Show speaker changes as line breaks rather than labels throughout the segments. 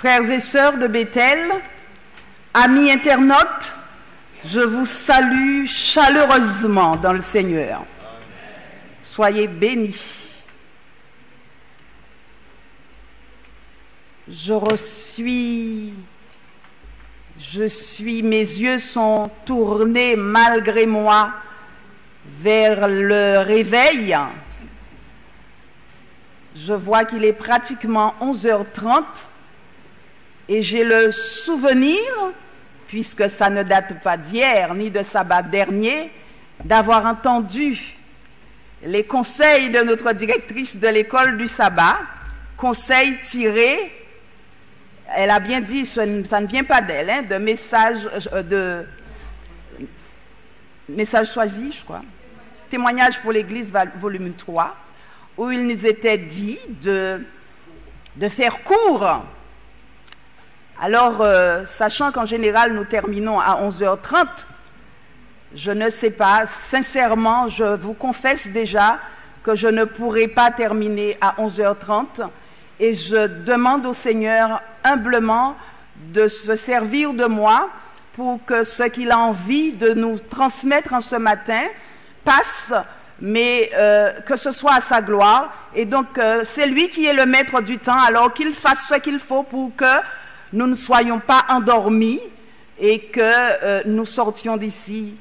Frères et sœurs de Bethel, amis internautes, je vous salue chaleureusement dans le Seigneur. Soyez bénis. Mes yeux sont tournés malgré moi vers le réveil. Je vois qu'il est pratiquement 11h30 et j'ai le souvenir, puisque ça ne date pas d'hier ni de sabbat dernier, d'avoir entendu les conseils de notre directrice de l'école du sabbat, conseils tirés, elle a bien dit, ça ne vient pas d'elle, hein, de messages choisis, je crois, témoignages pour l'Église, volume 3, où il nous était dit de faire court. Alors, sachant qu'en général, nous terminons à 11h30, je ne sais pas, sincèrement, je vous confesse déjà que je ne pourrai pas terminer à 11h30 et je demande au Seigneur humblement de se servir de moi pour que ce qu'il a envie de nous transmettre en ce matin passe, mais que ce soit à sa gloire. Et donc, c'est lui qui est le maître du temps, alors qu'il fasse ce qu'il faut pour que nous ne soyons pas endormis et que nous sortions d'ici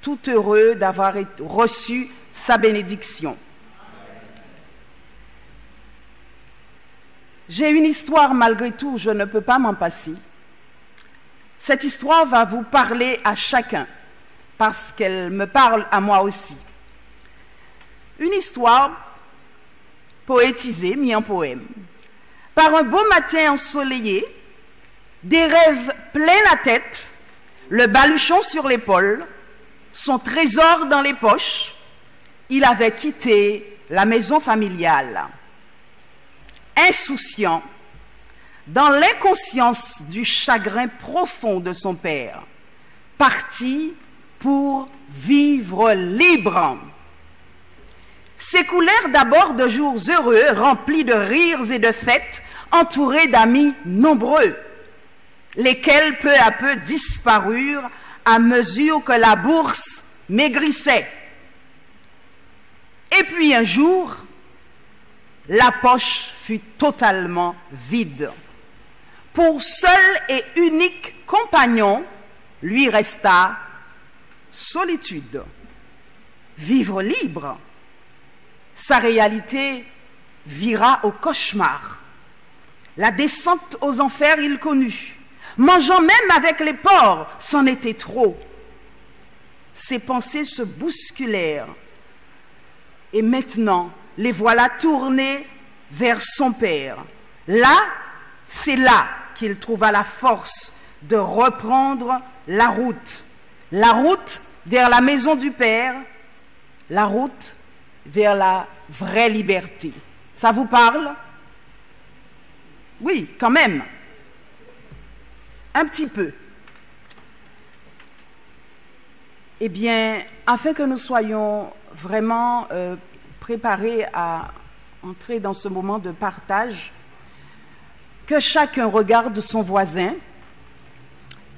tout heureux d'avoir reçu sa bénédiction. J'ai une histoire, malgré tout, je ne peux pas m'en passer. Cette histoire va vous parler à chacun, parce qu'elle me parle à moi aussi. Une histoire poétisée, mise en poème. Par un beau matin ensoleillé, des rêves plein la tête, le baluchon sur l'épaule, son trésor dans les poches, il avait quitté la maison familiale. Insouciant, dans l'inconscience du chagrin profond de son père, parti pour vivre libre. S'écoulèrent d'abord de jours heureux, remplis de rires et de fêtes, entourés d'amis nombreux, lesquels peu à peu disparurent à mesure que la bourse maigrissait. Et puis un jour, la poche fut totalement vide. Pour seul et unique compagnon, lui resta solitude. Vivre libre, sa réalité vira au cauchemar. La descente aux enfers, il connut. Mangeant même avec les porcs, c'en était trop. Ses pensées se bousculèrent. Et maintenant, les voilà tournés vers son père. Là, c'est là qu'il trouva la force de reprendre la route vers la maison du père, la route vers la vraie liberté. Ça vous parle? Oui, quand même. Un petit peu. Eh bien, afin que nous soyons vraiment préparés à entrer dans ce moment de partage, que chacun regarde son voisin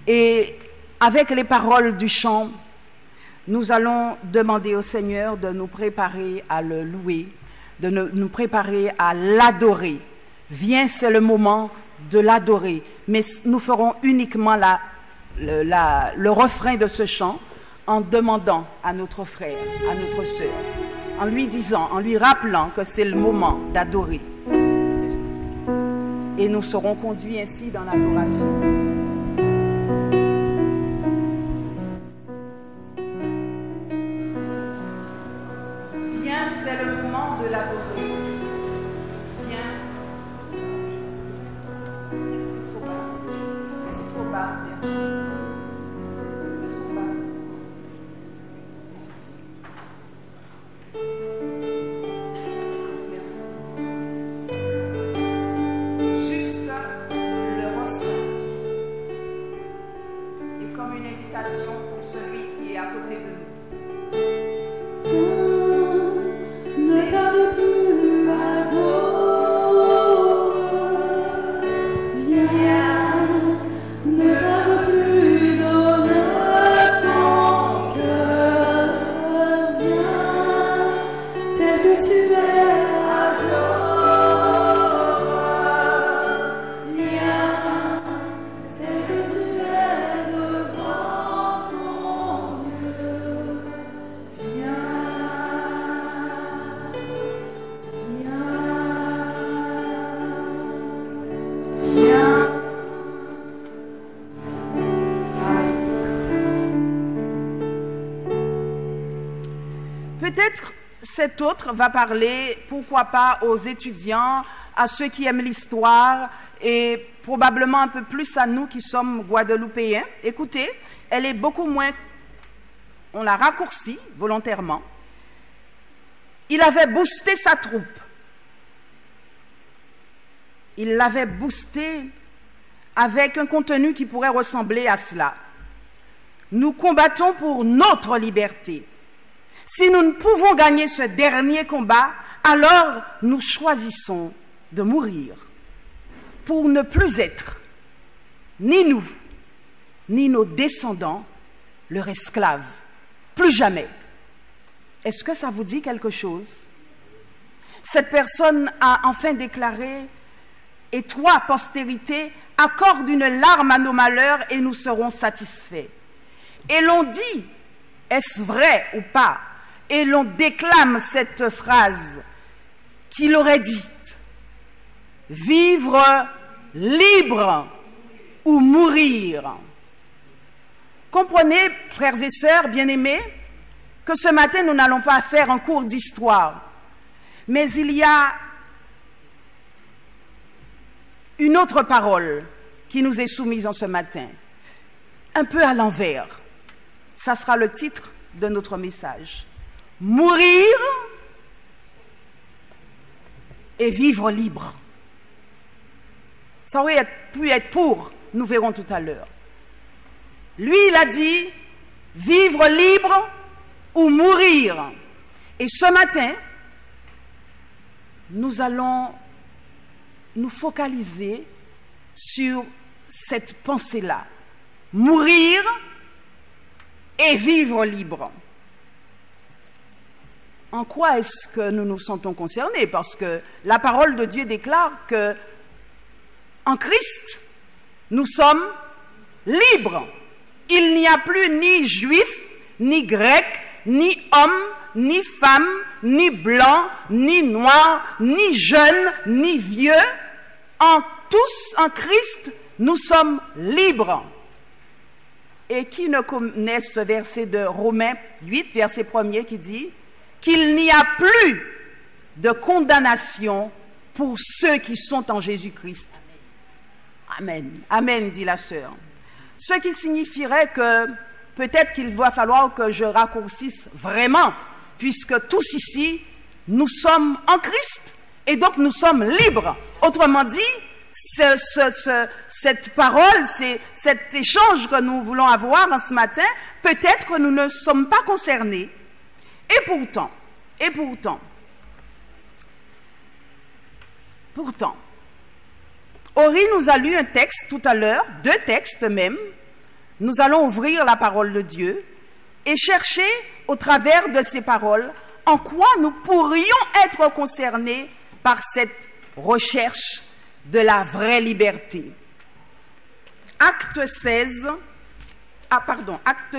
et avec les paroles du chant, nous allons demander au Seigneur de nous préparer à le louer, de nous préparer à l'adorer. Viens, c'est le moment de l'adorer, mais nous ferons uniquement le refrain de ce chant en demandant à notre frère, à notre sœur, en lui disant, en lui rappelant que c'est le moment d'adorer. Et nous serons conduits ainsi dans l'adoration. Viens, c'est le moment de l'adorer. Viens. C'est trop bas. C'est trop bas, merci. Pour celui qui est à côté de nous.
Ne tarde plus, adore. Viens.
Peut-être cet autre va parler, pourquoi pas, aux étudiants, à ceux qui aiment l'histoire et probablement un peu plus à nous qui sommes guadeloupéens. Écoutez, elle est beaucoup moins... On l'a raccourcie volontairement. Il avait boosté sa troupe. Il l'avait boosté avec un contenu qui pourrait ressembler à cela. Nous combattons pour notre liberté. Si nous ne pouvons gagner ce dernier combat, alors nous choisissons de mourir pour ne plus être, ni nous, ni nos descendants, leur esclave. Plus jamais. Est-ce que ça vous dit quelque chose? Cette personne a enfin déclaré « Et toi, postérité, accorde une larme à nos malheurs et nous serons satisfaits. » Et l'on dit « Est-ce vrai ou pas ?» Et l'on déclame cette phrase qu'il aurait dite « Vivre libre ou mourir ?» Comprenez, frères et sœurs bien-aimés, que ce matin, nous n'allons pas faire un cours d'histoire. Mais il y a une autre parole qui nous est soumise en ce matin, un peu à l'envers. Ça sera le titre de notre message. Mourir et vivre libre. Ça aurait pu être pour, nous verrons tout à l'heure. Lui, il a dit, vivre libre ou mourir. Et ce matin, nous allons nous focaliser sur cette pensée-là. Mourir et vivre libre. En quoi est-ce que nous nous sentons concernés? Parce que la parole de Dieu déclare que en Christ, nous sommes libres. Il n'y a plus ni juif, ni grec, ni homme, ni femme, ni blanc, ni noir, ni jeune, ni vieux. Tous, en Christ, nous sommes libres. Et qui ne connaît ce verset de Romains 8, verset 1er, qui dit qu'il n'y a plus de condamnation pour ceux qui sont en Jésus-Christ. Amen. Amen, dit la sœur. Ce qui signifierait que peut-être qu'il va falloir que je raccourcisse vraiment, puisque tous ici, nous sommes en Christ et donc nous sommes libres. Autrement dit, cette parole, cet échange que nous voulons avoir en ce matin, peut-être que nous ne sommes pas concernés. Et pourtant, Ori nous a lu un texte tout à l'heure, 2 textes même. Nous allons ouvrir la parole de Dieu et chercher au travers de ces paroles en quoi nous pourrions être concernés par cette recherche de la vraie liberté. Acte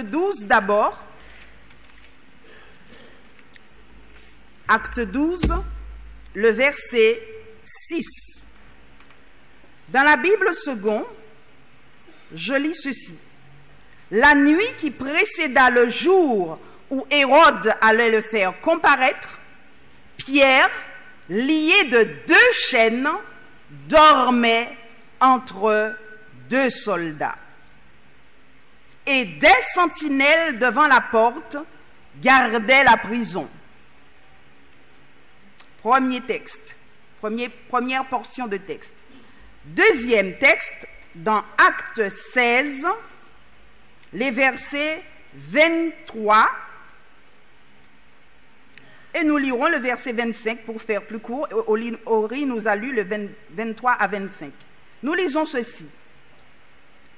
12 d'abord. Acte 12, le verset 6. Dans la Bible seconde, je lis ceci. La nuit qui précéda le jour où Hérode allait le faire comparaître, Pierre, lié de 2 chaînes, dormait entre 2 soldats. Et des sentinelles devant la porte gardaient la prison. Premier texte, première portion de texte. Deuxième texte, dans Acte 16, les versets 23, et nous lirons le verset 25 pour faire plus court. Ori nous a lu le 23 à 25. Nous lisons ceci.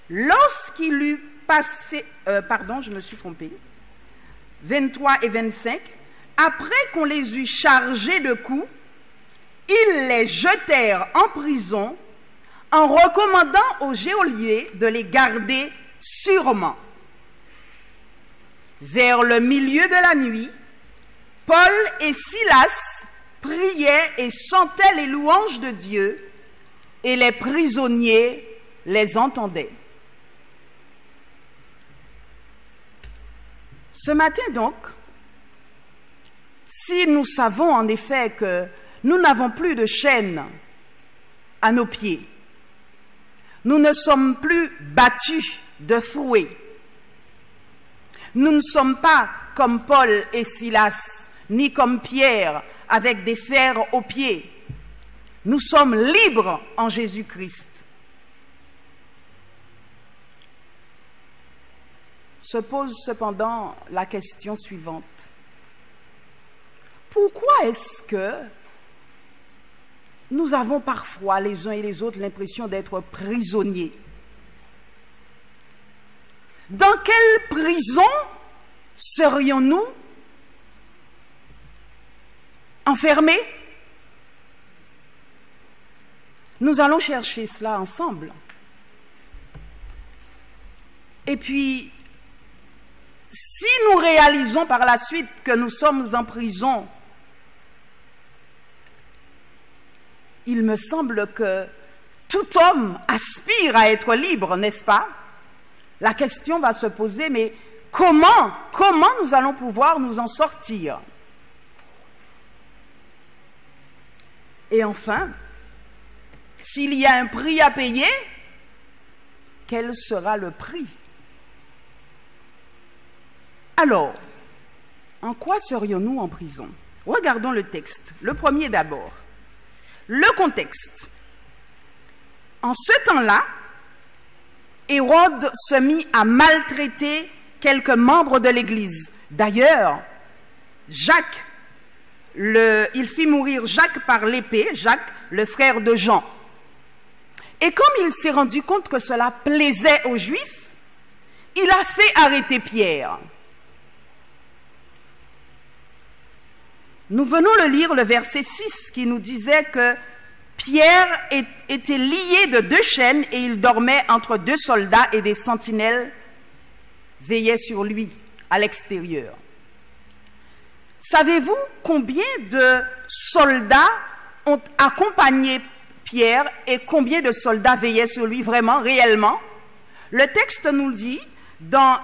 Lorsqu'il eut passé... je me suis trompée. 23 et 25. Après qu'on les eut chargés de coups, ils les jetèrent en prison en recommandant aux geôliers de les garder sûrement. Vers le milieu de la nuit, Paul et Silas priaient et chantaient les louanges de Dieu, et les prisonniers les entendaient. Ce matin donc, Si nous savons en effet que nous n'avons plus de chaînes à nos pieds, nous ne sommes plus battus de fouet, nous ne sommes pas comme Paul et Silas, ni comme Pierre, avec des fers aux pieds. Nous sommes libres en Jésus-Christ. Se pose cependant la question suivante. Pourquoi est-ce que nous avons parfois les uns et les autres l'impression d'être prisonniers? Dans quelle prison serions-nous enfermés? Nous allons chercher cela ensemble. Et puis, si nous réalisons par la suite que nous sommes en prison, il me semble que tout homme aspire à être libre, n'est-ce pas? La question va se poser, mais comment nous allons pouvoir nous en sortir? Et enfin, s'il y a un prix à payer, quel sera le prix? Alors, en quoi serions-nous en prison? Regardons le texte. Le premier d'abord. Le contexte. En ce temps-là, Hérode se mit à maltraiter quelques membres de l'Église. D'ailleurs, il fit mourir Jacques par l'épée, Jacques, le frère de Jean. Et comme il s'est rendu compte que cela plaisait aux Juifs, il a fait arrêter Pierre. Nous venons de lire le verset 6 qui nous disait que Pierre était lié de 2 chaînes et il dormait entre 2 soldats et des sentinelles veillaient sur lui à l'extérieur. Savez-vous combien de soldats ont accompagné Pierre et combien de soldats veillaient sur lui vraiment, réellement? Le texte nous le dit dans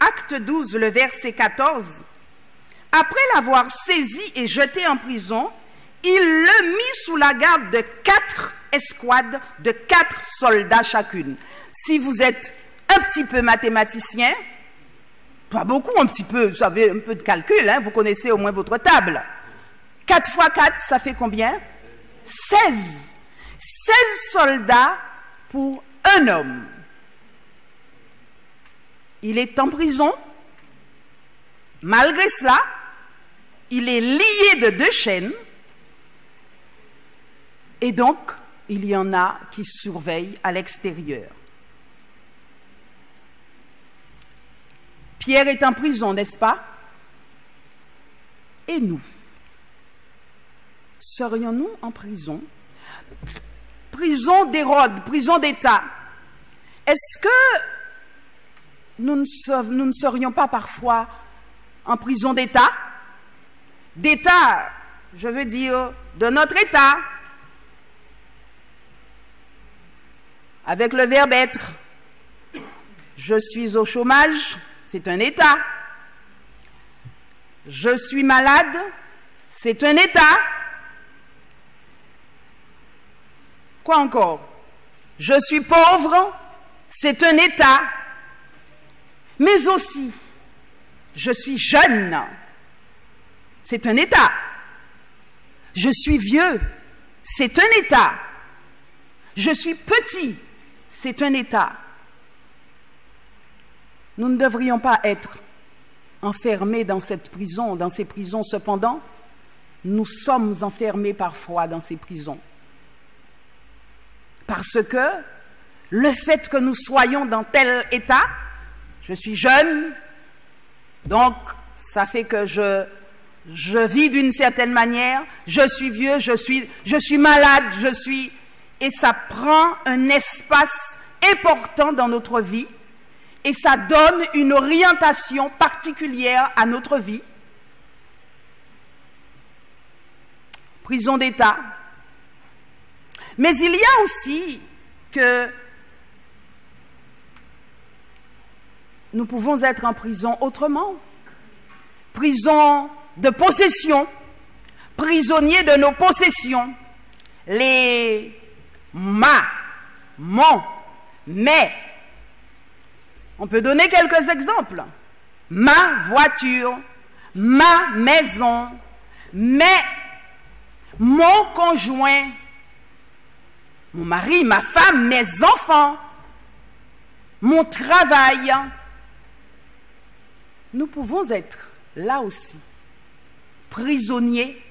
Acte 12, le verset 14. Après l'avoir saisi et jeté en prison, il le mit sous la garde de 4 escouades de 4 soldats chacune. Si vous êtes un petit peu mathématicien, pas beaucoup, un petit peu, vous savez, un peu de calcul, hein, vous connaissez au moins votre table. 4 fois 4, ça fait combien? 16. 16 soldats pour un homme. Il est en prison. Malgré cela, il est lié de 2 chaînes. Et donc, il y en a qui surveillent à l'extérieur. Pierre est en prison, n'est-ce pas? Et nous? Serions-nous en prison? Prison d'Hérode, prison d'État. Est-ce que nous ne serions pas parfois en prison d'État? D'État, je veux dire, de notre État. Avec le verbe être. Je suis au chômage, c'est un État. Je suis malade, c'est un État. Quoi encore? Je suis pauvre, c'est un État. Mais aussi, je suis jeune, c'est un État. Je suis vieux, c'est un État. Je suis petit, c'est un État. Nous ne devrions pas être enfermés dans cette prison, dans ces prisons. Cependant, nous sommes enfermés parfois dans ces prisons. Parce que le fait que nous soyons dans tel état, je suis jeune, donc ça fait que je vis d'une certaine manière, je suis vieux, je suis malade, et ça prend un espace important dans notre vie et ça donne une orientation particulière à notre vie. Prison d'État. Mais il y a aussi que nous pouvons être en prison autrement. Prison de possession, prisonniers de nos possessions, les ma, mon, mais. On peut donner quelques exemples. Ma voiture, ma maison, mais mon conjoint, mon mari, ma femme, mes enfants, mon travail. Nous pouvons être là aussi prisonniers.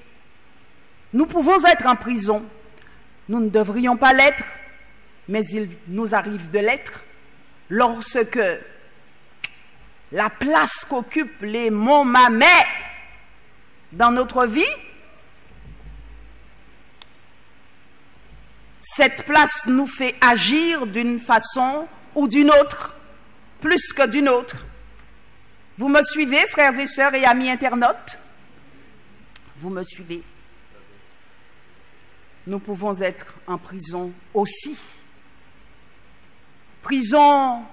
Nous pouvons être en prison. Nous ne devrions pas l'être, mais il nous arrive de l'être lorsque la place qu'occupent les mon, ma, mais dans notre vie, cette place nous fait agir d'une façon ou d'une autre, plus que d'une autre. Vous me suivez, frères et sœurs et amis internautes? Vous me suivez? Nous pouvons être en prison aussi. Prison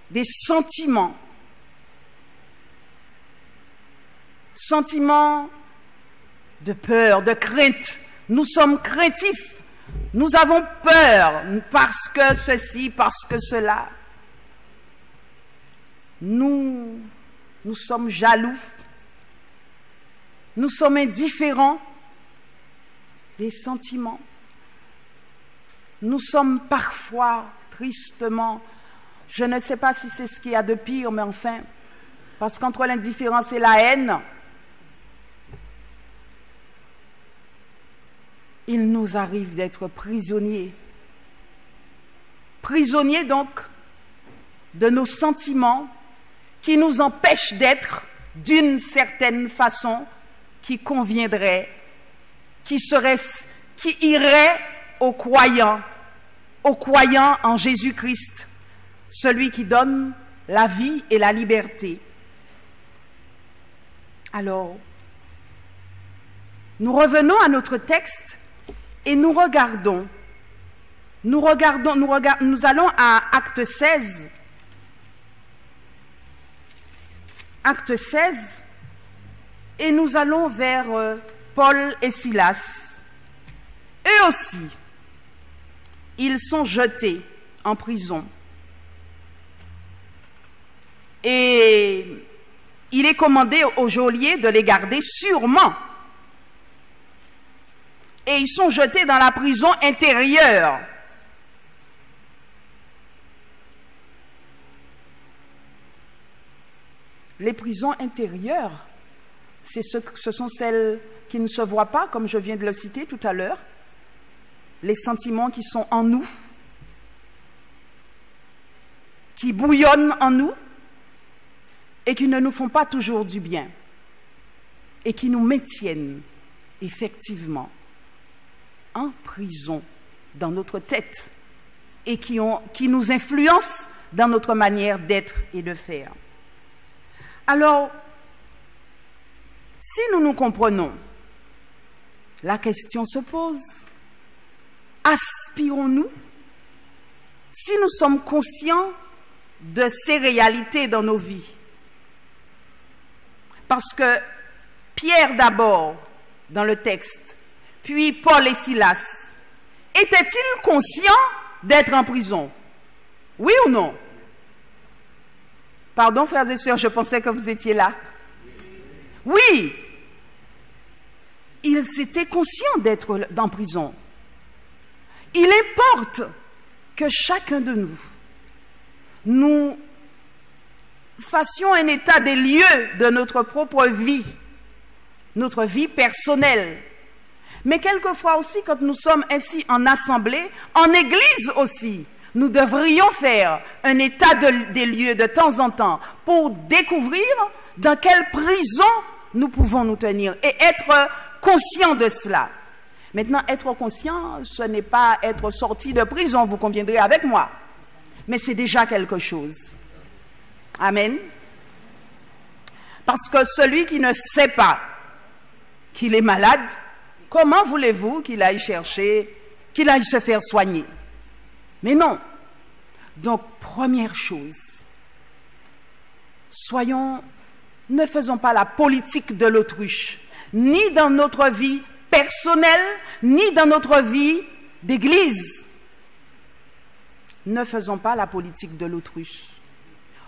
des sentiments. Sentiments de peur, de crainte. Nous sommes craintifs. Nous avons peur parce que ceci, parce que cela. Nous sommes jaloux. Nous sommes indifférents. Des sentiments. Nous sommes parfois, tristement, je ne sais pas si c'est ce qu'il y a de pire, mais enfin, parce qu'entre l'indifférence et la haine, il nous arrive d'être prisonniers. Prisonniers donc de nos sentiments qui nous empêchent d'être d'une certaine façon qui conviendrait, qui irait aux croyants en Jésus-Christ, celui qui donne la vie et la liberté. Alors, nous revenons à notre texte et nous allons à Acte 16. Acte 16, et nous allons vers Paul et Silas. Eux aussi, ils sont jetés en prison. Et il est commandé aux geôliers de les garder sûrement. Et ils sont jetés dans la prison intérieure. Les prisons intérieures, ce sont celles qui ne se voient pas, comme je viens de le citer tout à l'heure. Les sentiments qui sont en nous, qui bouillonnent en nous et qui ne nous font pas toujours du bien et qui nous maintiennent effectivement en prison dans notre tête et qui nous influencent dans notre manière d'être et de faire. Alors, si nous nous comprenons, la question se pose: aspirons-nous, si nous sommes conscients de ces réalités dans nos vies? Parce que Pierre d'abord, dans le texte, puis Paul et Silas, étaient-ils conscients d'être en prison? Oui ou non? Pardon, frères et sœurs, je pensais que vous étiez là. Oui, ils étaient conscients d'être en prison. Il importe que chacun de nous fassions un état des lieux de notre propre vie, notre vie personnelle. Mais quelquefois aussi, quand nous sommes ainsi en assemblée, en église aussi, nous devrions faire un état des lieux de temps en temps pour découvrir dans quelle prison nous pouvons nous tenir et être conscients de cela. Maintenant, être conscient, ce n'est pas être sorti de prison, vous conviendrez avec moi. Mais c'est déjà quelque chose. Amen. Parce que celui qui ne sait pas qu'il est malade, comment voulez-vous qu'il aille chercher, qu'il aille se faire soigner? Mais non. Donc, première chose, soyons ne faisons pas la politique de l'autruche, ni dans notre vie personnelle, ni dans notre vie d'église. Ne faisons pas la politique de l'autruche.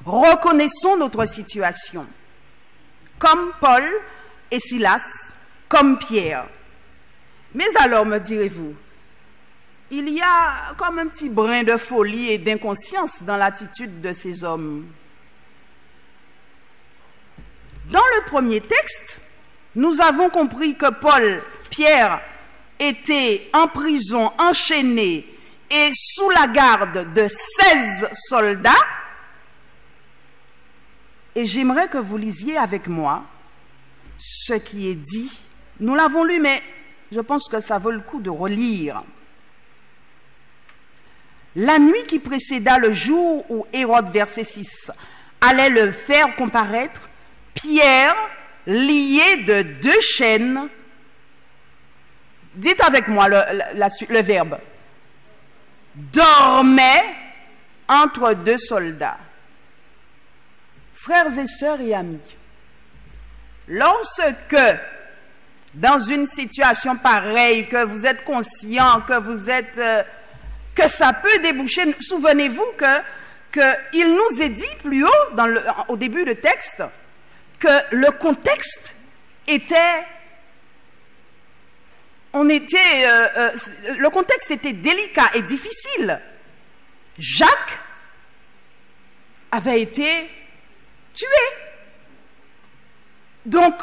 Reconnaissons notre situation, comme Paul et Silas, comme Pierre. Mais alors, me direz-vous, il y a comme un petit brin de folie et d'inconscience dans l'attitude de ces hommes. Dans le premier texte, nous avons compris que Paul, Pierre, étaient en prison, enchaînés et sous la garde de 16 soldats. Et j'aimerais que vous lisiez avec moi ce qui est dit. Nous l'avons lu, mais je pense que ça vaut le coup de relire. La nuit qui précéda le jour où Hérode, verset 6, allait le faire comparaître, Pierre, lié de 2 chaînes, dites avec moi le verbe, dormait entre 2 soldats. Frères et sœurs et amis, lorsque, dans une situation pareille, que vous êtes conscient, que ça peut déboucher, souvenez-vous qu'il nous est dit plus haut, au début du texte, que le contexte était, le contexte était délicat et difficile. Jacques avait été tué. Donc,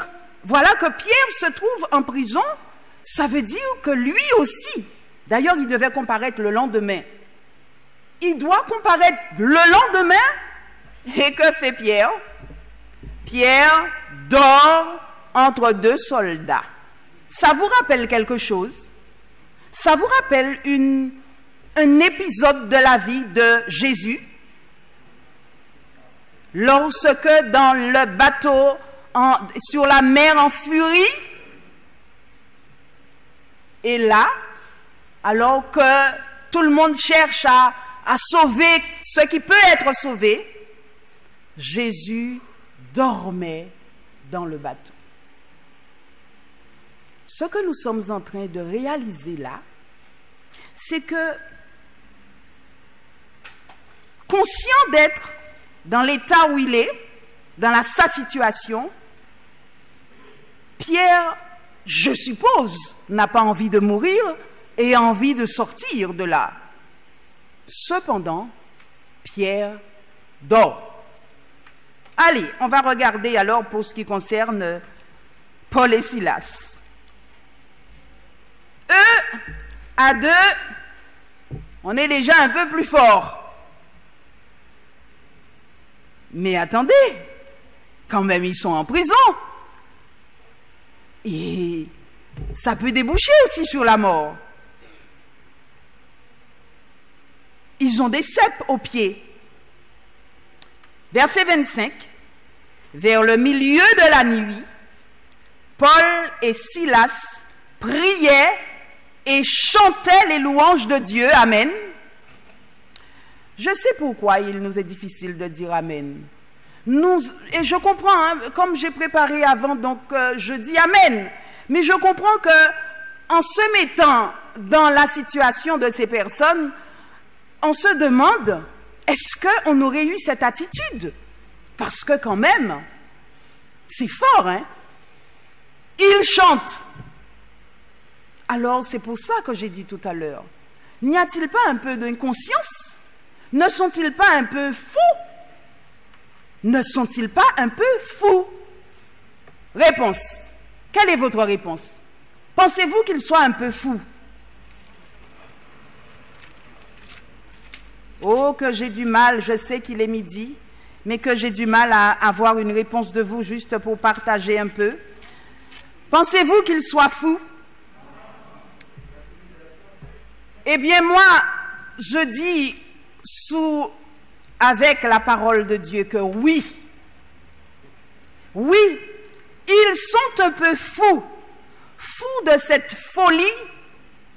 voilà que Pierre se trouve en prison, ça veut dire que lui aussi, d'ailleurs il devait comparaître le lendemain, il doit comparaître le lendemain, et que fait Pierre? Pierre dort entre 2 soldats. Ça vous rappelle quelque chose? Ça vous rappelle un épisode de la vie de Jésus? Lorsque dans le bateau, sur la mer en furie, et là, alors que tout le monde cherche à sauver ce qui peut être sauvé, Jésus dormait dans le bateau. Ce que nous sommes en train de réaliser là, c'est que, conscient d'être dans l'état où il est, dans sa situation, Pierre, je suppose, n'a pas envie de mourir et a envie de sortir de là. Cependant, Pierre dort. Allez, on va regarder alors pour ce qui concerne Paul et Silas. Eux, à 2, on est déjà un peu plus fort. Mais attendez, quand même ils sont en prison. Et ça peut déboucher aussi sur la mort. Ils ont des ceps aux pieds. Verset 25, vers le milieu de la nuit, Paul et Silas priaient et chantaient les louanges de Dieu. Amen. Je sais pourquoi il nous est difficile de dire Amen. Et je comprends, hein, comme j'ai préparé avant, donc je dis Amen. Mais je comprends que en se mettant dans la situation de ces personnes, on se demande, est-ce qu'on aurait eu cette attitude? Parce que quand même, c'est fort, hein? Ils chantent. Alors c'est pour ça que j'ai dit tout à l'heure, n'y a-t-il pas un peu d'inconscience? Ne sont-ils pas un peu fous? Ne sont-ils pas un peu fous? Réponse. Quelle est votre réponse? Pensez-vous qu'ils soient un peu fous? Oh, que j'ai du mal, je sais qu'il est midi, mais que j'ai du mal à avoir une réponse de vous juste pour partager un peu. Pensez-vous qu'ils soient fous? Eh bien, moi, je dis avec la parole de Dieu que oui, ils sont un peu fous de cette folie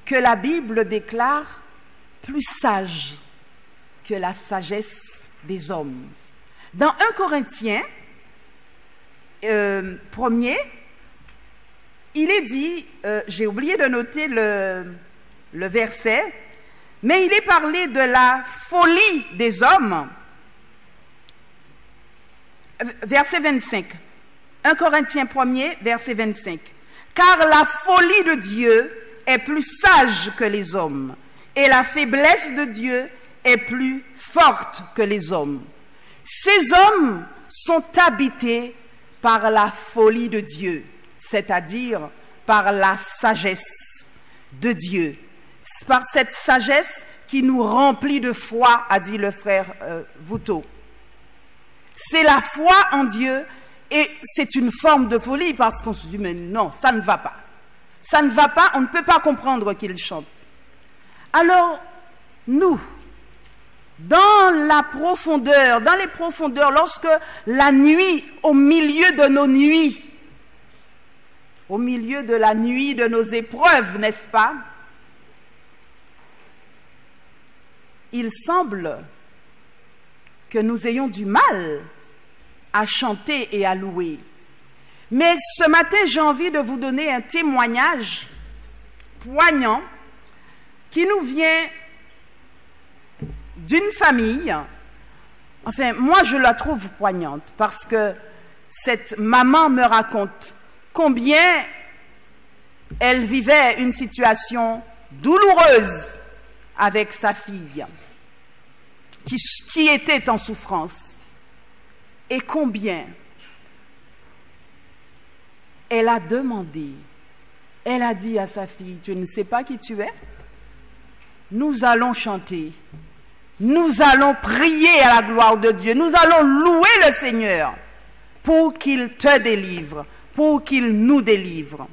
que la Bible déclare plus sage que la sagesse des hommes. Dans 1 Corinthiens, 1er, il est dit, j'ai oublié de noter le verset, mais il est parlé de la folie des hommes. Verset 25. 1 Corinthiens 1er, verset 25. Car la folie de Dieu est plus sage que les hommes, et la faiblesse de Dieu est plus forte que les hommes. Ces hommes sont habités par la folie de Dieu, c'est-à-dire par la sagesse de Dieu. C'est par cette sagesse qui nous remplit de foi, a dit le frère Vouto. C'est la foi en Dieu et c'est une forme de folie parce qu'on se dit mais non, ça ne va pas. Ça ne va pas, on ne peut pas comprendre qu'il chante. Alors, nous, dans la profondeur, dans les profondeurs, lorsque la nuit, au milieu de nos nuits, au milieu de la nuit de nos épreuves, n'est-ce pas? Il semble que nous ayons du mal à chanter et à louer. Mais ce matin, j'ai envie de vous donner un témoignage poignant qui nous vient d'une famille. Enfin, moi, je la trouve poignante parce que cette maman me raconte combien elle vivait une situation douloureuse avec sa fille qui était en souffrance et combien elle a demandé, elle a dit à sa fille, tu ne sais pas qui tu es? Nous allons chanter, nous allons prier à la gloire de Dieu, nous allons louer le Seigneur pour qu'il te délivre, pour qu'il nous délivre.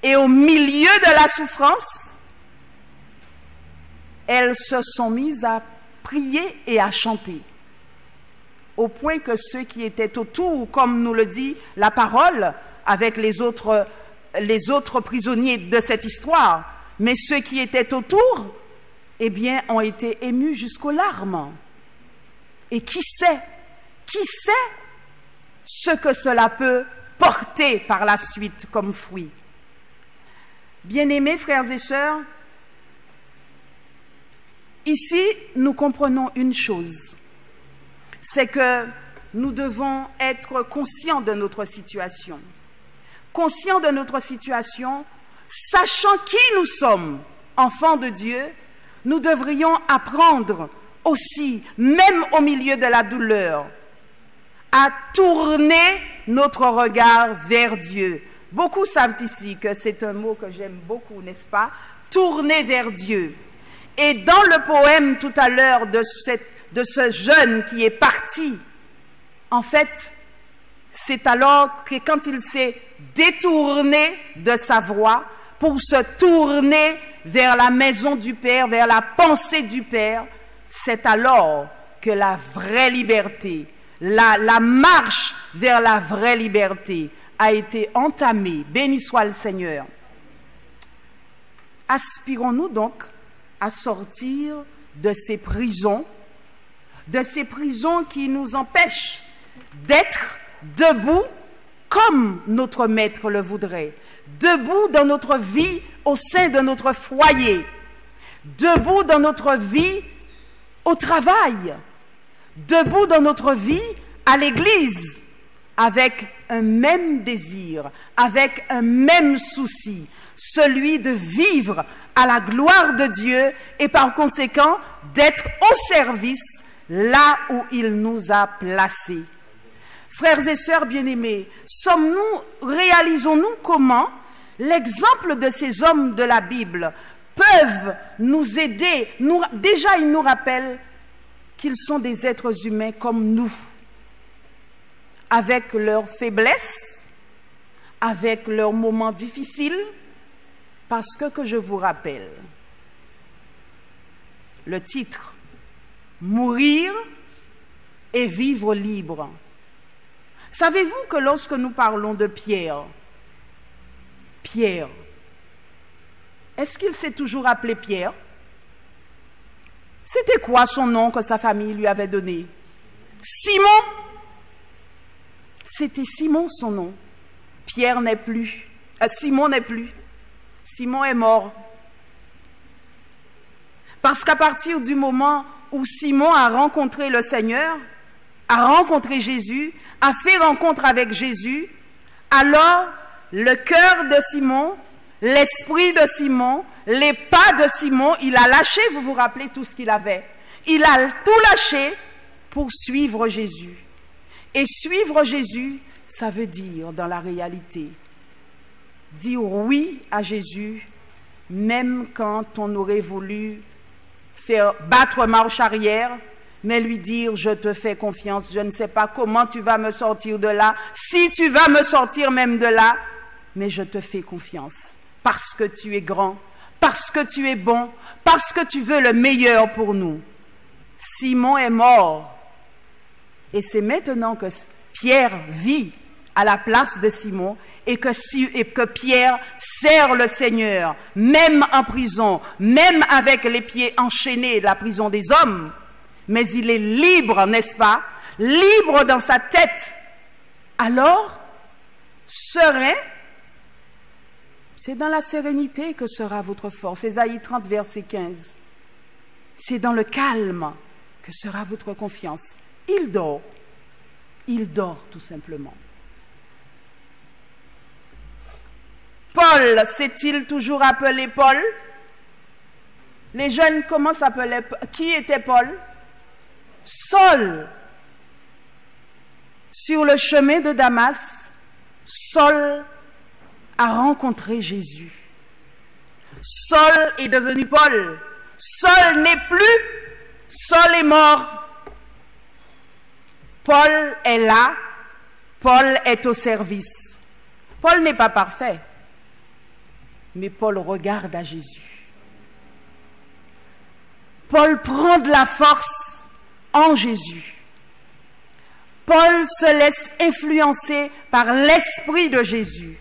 Et au milieu de la souffrance, elles se sont mises à prier et à chanter, au point que ceux qui étaient autour, comme nous le dit la parole, avec les autres prisonniers de cette histoire, mais ceux qui étaient autour, eh bien, ont été émus jusqu'aux larmes. Et qui sait ce que cela peut porter par la suite comme fruit. Bien-aimés frères et sœurs, ici, nous comprenons une chose, c'est que nous devons être conscients de notre situation. Conscients de notre situation, sachant qui nous sommes, enfants de Dieu, nous devrions apprendre aussi, même au milieu de la douleur, à tourner notre regard vers Dieu. Beaucoup savent ici que c'est un mot que j'aime beaucoup, n'est-ce pas? Tourner vers Dieu. Et dans le poème tout à l'heure de ce jeune qui est parti, en fait, c'est alors que quand il s'est détourné de sa voie pour se tourner vers la maison du Père, vers la pensée du Père, c'est alors que la vraie liberté, la marche vers la vraie liberté a été entamée. Béni soit le Seigneur. Aspirons-nous donc à sortir de ces prisons qui nous empêchent d'être debout comme notre Maître le voudrait, debout dans notre vie au sein de notre foyer, debout dans notre vie au travail, debout dans notre vie à l'église, avec un même désir, avec un même souci, celui de vivre à la gloire de Dieu et par conséquent d'être au service là où il nous a placés. Frères et sœurs bien-aimés, réalisons-nous comment l'exemple de ces hommes de la Bible peuvent nous aider. Déjà, ils nous rappellent qu'ils sont des êtres humains comme nous, avec leurs faiblesses, avec leurs moments difficiles, parce que je vous rappelle, le titre « Mourir et vivre libre ». Savez-vous que lorsque nous parlons de Pierre, est-ce qu'il s'est toujours appelé Pierre? C'était quoi son nom que sa famille lui avait donné? Simon. C'était Simon son nom. Pierre n'est plus. Simon n'est plus. Simon est mort. Parce qu'à partir du moment où Simon a rencontré le Seigneur, a rencontré Jésus, a fait rencontre avec Jésus, alors le cœur de Simon, l'esprit de Simon, les pas de Simon, il a lâché, vous vous rappelez tout ce qu'il avait. Il a tout lâché pour suivre Jésus. Et suivre Jésus, ça veut dire, dans la réalité, dire oui à Jésus, même quand on aurait voulu faire battre marche arrière, mais lui dire, je te fais confiance, je ne sais pas comment tu vas me sortir de là, si tu vas me sortir même de là, mais je te fais confiance, parce que tu es grand, parce que tu es bon, parce que tu veux le meilleur pour nous. Simon est mort, et c'est maintenant que Pierre vit à la place de Simon, et que Pierre sert le Seigneur, même en prison, même avec les pieds enchaînés, la prison des hommes, mais il est libre, n'est-ce pas? Libre dans sa tête. Alors, serein, c'est dans la sérénité que sera votre force. Ésaïe 30, verset 15. C'est dans le calme que sera votre confiance. Il dort tout simplement. Paul, s'est-il toujours appelé Paul? Les jeunes, comment s'appelaient? Qui était Paul? Saul. Sur le chemin de Damas, Saul a rencontré Jésus. Saul est devenu Paul. Saul n'est plus. Saul est mort. Paul est là. Paul est au service. Paul n'est pas parfait. Mais Paul regarde à Jésus. Paul prend de la force en Jésus. Paul se laisse influencer par l'esprit de Jésus.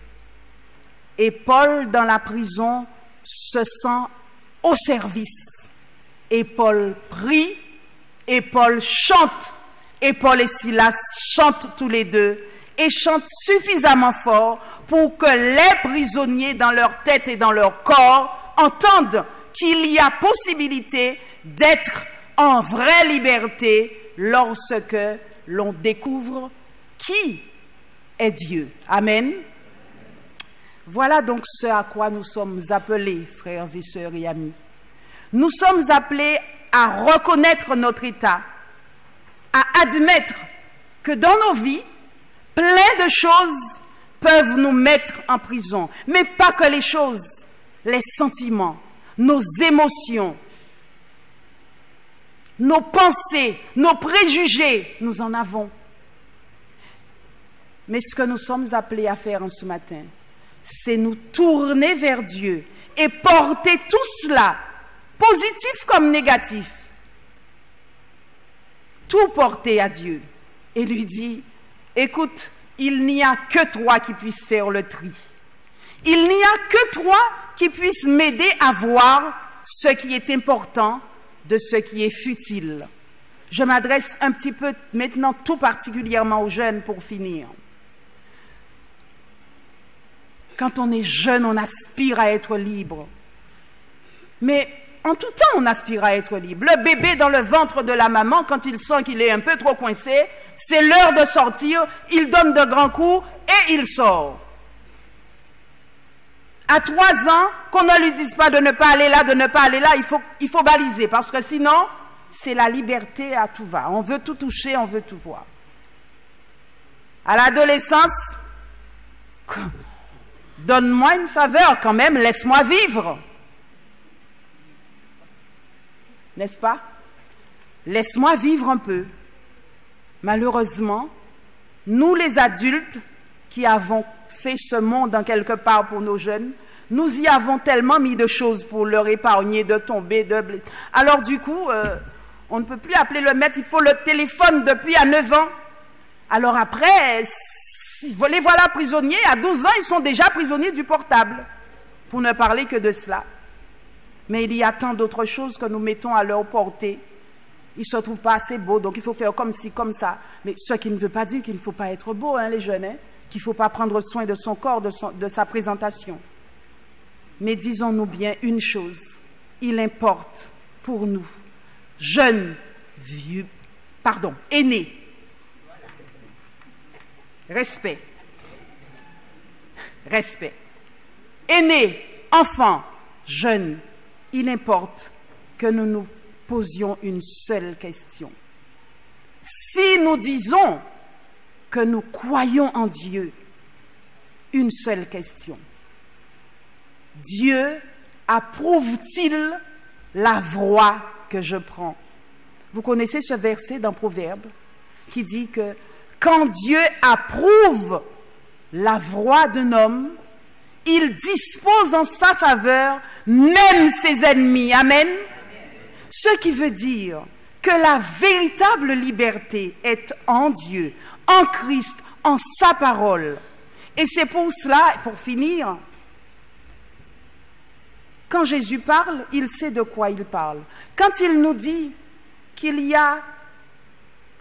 Et Paul, dans la prison, se sent au service. Et Paul prie, et Paul chante, et Paul et Silas chantent tous les deux, et chantent suffisamment fort pour que les prisonniers dans leur tête et dans leur corps entendent qu'il y a possibilité d'être en vraie liberté lorsque l'on découvre qui est Dieu. Amen. Voilà donc ce à quoi nous sommes appelés, frères et sœurs et amis. Nous sommes appelés à reconnaître notre état, à admettre que dans nos vies, plein de choses peuvent nous mettre en prison. Mais pas que les choses, les sentiments, nos émotions, nos pensées, nos préjugés, nous en avons. Mais ce que nous sommes appelés à faire en ce matin, c'est nous tourner vers Dieu et porter tout cela, positif comme négatif, tout porter à Dieu et lui dire, écoute, il n'y a que toi qui puisses faire le tri. Il n'y a que toi qui puisses m'aider à voir ce qui est important de ce qui est futile. Je m'adresse un petit peu maintenant tout particulièrement aux jeunes pour finir. Quand on est jeune, on aspire à être libre. Mais en tout temps, on aspire à être libre. Le bébé dans le ventre de la maman, quand il sent qu'il est un peu trop coincé, c'est l'heure de sortir, il donne de grands coups et il sort. À 3 ans, qu'on ne lui dise pas de ne pas aller là, de ne pas aller là, il faut baliser, parce que sinon, c'est la liberté à tout va. On veut tout toucher, on veut tout voir. À l'adolescence, donne-moi une faveur quand même, laisse-moi vivre. N'est-ce pas? Laisse-moi vivre un peu. Malheureusement, nous les adultes qui avons fait ce monde en quelque part pour nos jeunes, nous y avons tellement mis de choses pour leur épargner de tomber, de blesser. Alors du coup, on ne peut plus appeler le maître, il faut le téléphone depuis à 9 ans. Alors après, les voilà prisonniers, à 12 ans, ils sont déjà prisonniers du portable, pour ne parler que de cela. Mais il y a tant d'autres choses que nous mettons à leur portée. il ne se trouve pas assez beau, donc il faut faire comme ci, comme ça. Mais ce qui ne veut pas dire qu'il ne faut pas être beau, hein, les jeunes, hein, qu'il ne faut pas prendre soin de son corps, de sa présentation. Mais disons-nous bien une chose, il importe pour nous, jeunes, vieux, aînés, respect, aînés, enfants, jeunes, il importe que nous nous posions une seule question. Si nous disons que nous croyons en Dieu, une seule question. Dieu approuve-t-il la voie que je prends? Vous connaissez ce verset dans Proverbe qui dit que quand Dieu approuve la voie d'un homme, il dispose en sa faveur même ses ennemis. Amen. Ce qui veut dire que la véritable liberté est en Dieu, en Christ, en sa parole. Et c'est pour cela, pour finir, quand Jésus parle, il sait de quoi il parle. Quand il nous dit qu'il y a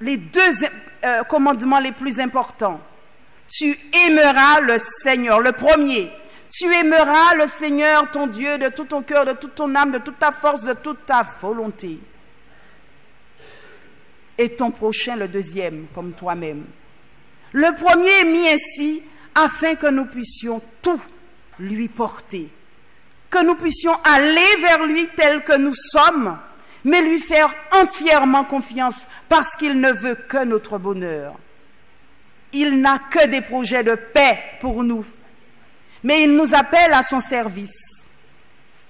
les deux commandements les plus importants, tu aimeras le Seigneur, le premier. Tu aimeras le Seigneur, ton Dieu, de tout ton cœur, de toute ton âme, de toute ta force, de toute ta volonté. Et ton prochain, le deuxième, comme toi-même. Le premier est mis ainsi afin que nous puissions tout lui porter. Que nous puissions aller vers lui tel que nous sommes, mais lui faire entièrement confiance parce qu'il ne veut que notre bonheur. Il n'a que des projets de paix pour nous. Mais il nous appelle à son service.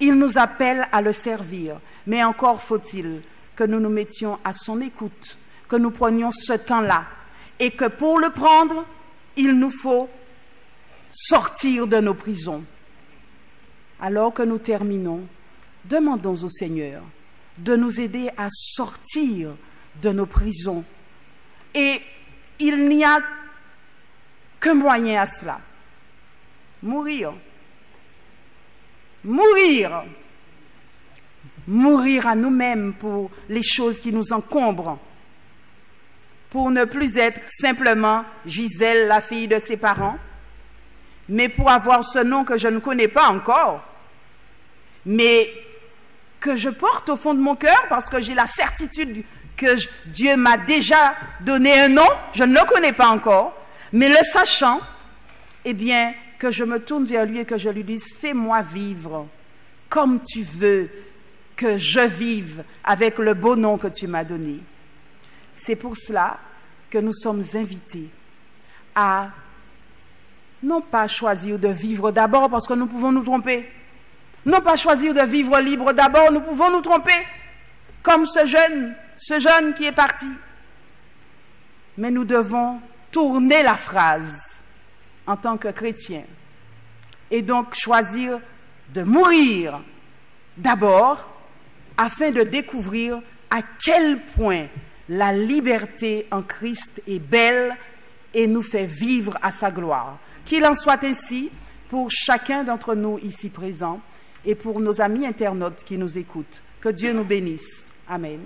Il nous appelle à le servir. Mais encore faut-il que nous nous mettions à son écoute, que nous prenions ce temps-là. Et que pour le prendre, il nous faut sortir de nos prisons. Alors que nous terminons, demandons au Seigneur de nous aider à sortir de nos prisons. Et il n'y a qu'un moyen à cela. Mourir. Mourir. Mourir à nous-mêmes pour les choses qui nous encombrent. Pour ne plus être simplement Gisèle, la fille de ses parents, mais pour avoir ce nom que je ne connais pas encore, mais que je porte au fond de mon cœur parce que j'ai la certitude que Dieu m'a déjà donné un nom, je ne le connais pas encore, mais le sachant, eh bien, que je me tourne vers lui et que je lui dise, fais-moi vivre comme tu veux que je vive avec le beau nom que tu m'as donné. C'est pour cela que nous sommes invités à non pas choisir de vivre d'abord parce que nous pouvons nous tromper, non pas choisir de vivre libre d'abord, nous pouvons nous tromper, comme ce jeune qui est parti. Mais nous devons tourner la phrase en tant que chrétiens et donc choisir de mourir d'abord afin de découvrir à quel point la liberté en Christ est belle et nous fait vivre à sa gloire. Qu'il en soit ainsi pour chacun d'entre nous ici présents et pour nos amis internautes qui nous écoutent. Que Dieu nous bénisse. Amen.